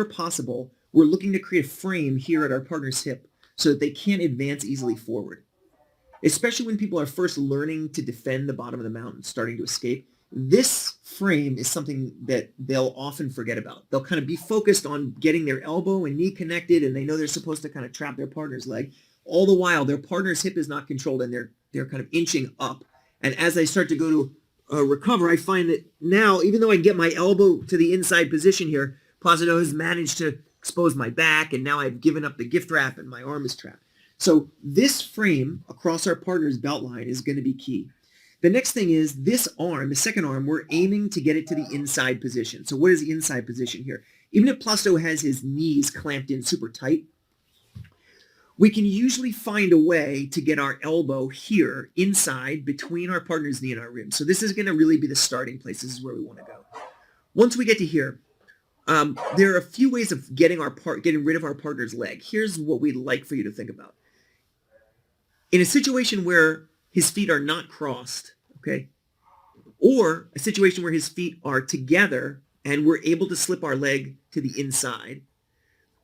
possible, we're looking to create a frame here at our partner's hip so that they can't advance easily forward. Especially when people are first learning to defend the bottom of the mountain, starting to escape, this frame is something that they'll often forget about. They'll kind of be focused on getting their elbow and knee connected, and they know they're supposed to kind of trap their partner's leg. All the while, their partner's hip is not controlled, and they're kind of inching up. And as I start to go to recover, I find that now, even though I get my elbow to the inside position here, Placido has managed to expose my back, and now I've given up the gift wrap, and my arm is trapped. So this frame across our partner's belt line is going to be key. The next thing is this arm, the second arm, we're aiming to get it to the inside position. So what is the inside position here? Even if Placido has his knees clamped in super tight, we can usually find a way to get our elbow here inside between our partner's knee and our rib. So this is going to really be the starting place. This is where we want to go. Once we get to here, there are a few ways of getting rid of our partner's leg. Here's what we'd like for you to think about. In a situation where his feet are not crossed, okay, or a situation where his feet are together and we're able to slip our leg to the inside,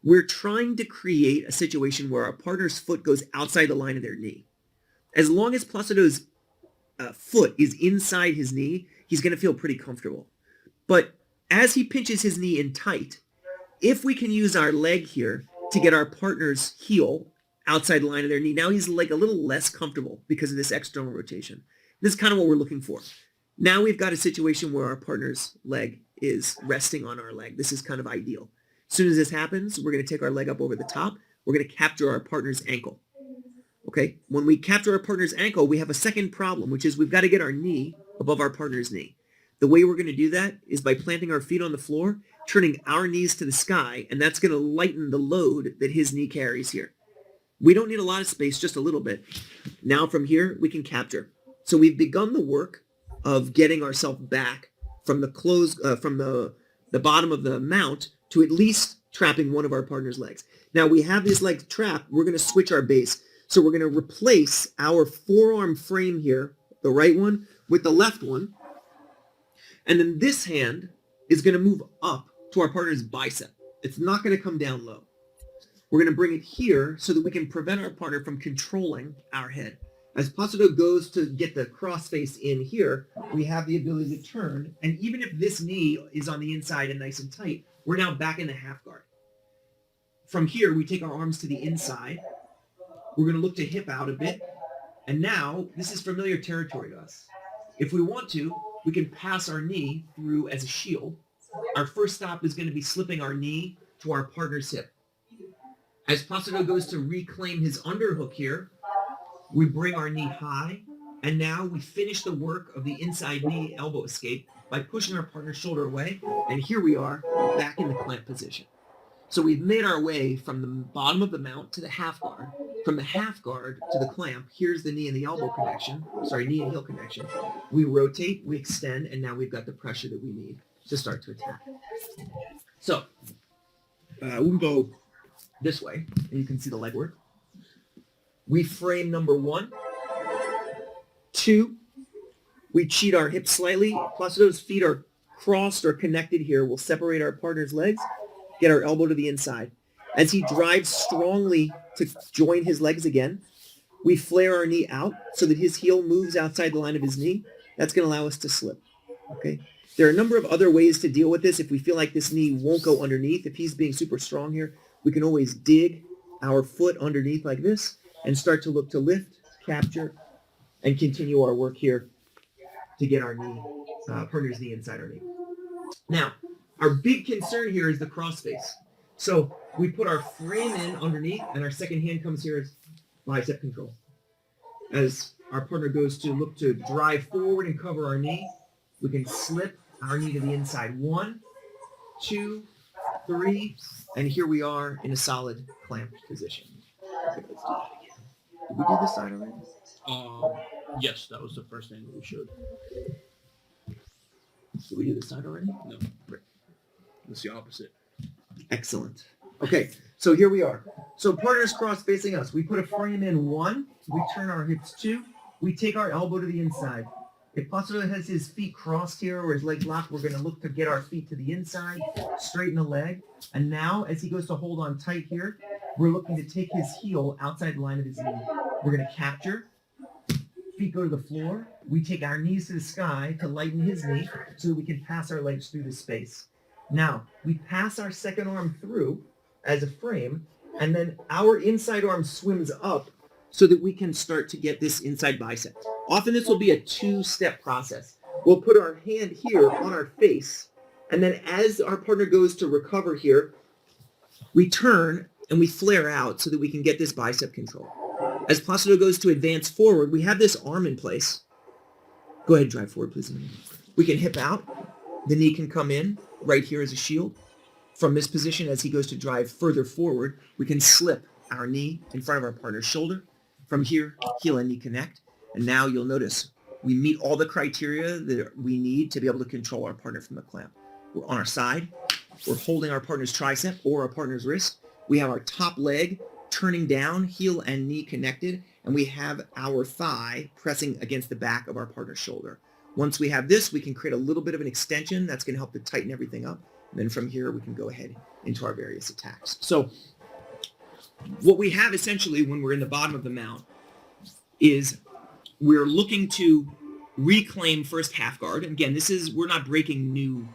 we're trying to create a situation where our partner's foot goes outside the line of their knee. As long as Placido's foot is inside his knee, he's going to feel pretty comfortable. But as he pinches his knee in tight, if we can use our leg here to get our partner's heel outside the line of their knee, now he's like a little less comfortable because of this external rotation. This is kind of what we're looking for. Now we've got a situation where our partner's leg is resting on our leg. This is kind of ideal. As soon as this happens, we're going to take our leg up over the top. We're going to capture our partner's ankle. Okay, when we capture our partner's ankle, we have a second problem, which is we've got to get our knee above our partner's knee. The way we're going to do that is by planting our feet on the floor, turning our knees to the sky, and that's going to lighten the load that his knee carries here. We don't need a lot of space, just a little bit. Now from here, we can capture. So we've begun the work of getting ourselves back from the bottom of the mount to at least trapping one of our partner's legs. Now we have this leg trapped. We're going to switch our base. So we're going to replace our forearm frame here, the right one, with the left one. And then this hand is going to move up to our partner's bicep. It's not going to come down low. We're going to bring it here so that we can prevent our partner from controlling our head. As Placido goes to get the crossface in here, we have the ability to turn. And even if this knee is on the inside and nice and tight, we're now back in the half guard. From here, we take our arms to the inside. We're going to look to hip out a bit. And now, this is familiar territory to us. If we want to, we can pass our knee through as a shield. Our first stop is going to be slipping our knee to our partner's hip. As Placido goes to reclaim his underhook here, we bring our knee high, and now we finish the work of the inside knee elbow escape by pushing our partner's shoulder away, and here we are back in the clamp position. So we've made our way from the bottom of the mount to the half guard. From the half guard to the clamp, here's the knee and the elbow connection, knee and heel connection. We rotate, we extend, and now we've got the pressure that we need to start to attack. So we'll go this way, and you can see the leg work. We frame number 1. 2, we cheat our hips slightly. Placido's feet are crossed or connected here. We'll separate our partner's legs, get our elbow to the inside. As he drives strongly to join his legs again, we flare our knee out so that his heel moves outside the line of his knee. That's going to allow us to slip. Okay. There are a number of other ways to deal with this. If we feel like this knee won't go underneath, if he's being super strong here, we can always dig our foot underneath like this and start to look to lift, capture, and continue our work here to get our knee, partner's knee inside our knee. Now, our big concern here is the crossface. So we put our frame in underneath, and our second hand comes here as bicep control. As our partner goes to look to drive forward and cover our knee, we can slip our knee to the inside. 1, 2, 3, and here we are in a solid clamped position. Okay, let's do that again. Did we do this side already? Yes, that was the first thing that we showed. Did we do this side already? No. Great. That's the opposite. Excellent. Okay, so here we are. So partners cross facing us. We put a frame in 1. We turn our hips 2. We take our elbow to the inside. If Placido has his feet crossed here or his legs locked, we're going to look to get our feet to the inside, straighten the leg. And now, as he goes to hold on tight here, we're looking to take his heel outside the line of his knee. We're going to capture. Feet go to the floor. We take our knees to the sky to lighten his knee so that we can pass our legs through the space. Now, we pass our second arm through as a frame, and then our inside arm swims up so that we can start to get this inside bicep. Often this will be a two-step process. We'll put our hand here on our face, and then as our partner goes to recover here, we turn and we flare out so that we can get this bicep control. As Placido goes to advance forward, we have this arm in place. Go ahead, drive forward, please. We can hip out. The knee can come in right here as a shield. From this position, as he goes to drive further forward, we can slip our knee in front of our partner's shoulder. From here, heel and knee connect. And now you'll notice we meet all the criteria that we need to be able to control our partner from the clamp. We're on our side. We're holding our partner's tricep or our partner's wrist. We have our top leg turning down, heel and knee connected, and we have our thigh pressing against the back of our partner's shoulder. Once we have this, we can create a little bit of an extension that's going to help to tighten everything up. And then from here, we can go ahead into our various attacks. So what we have essentially when we're in the bottom of the mount is we're looking to reclaim first half guard. And again, we're not breaking new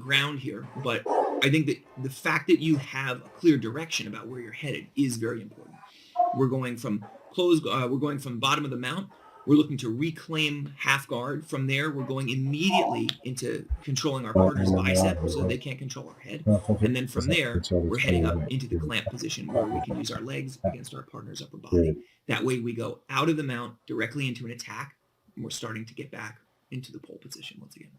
ground here, but I think that the fact that you have a clear direction about where you're headed is very important. We're going from bottom of the mount. We're looking to reclaim half guard. From there, we're going immediately into controlling our partner's bicep so they can't control our head. And then from there, we're heading up into the clamp position where we can use our legs against our partner's upper body. That way we go out of the mount directly into an attack, and we're starting to get back into the pole position once again.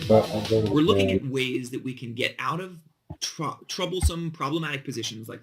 We're looking at ways that we can get out of troublesome, problematic positions like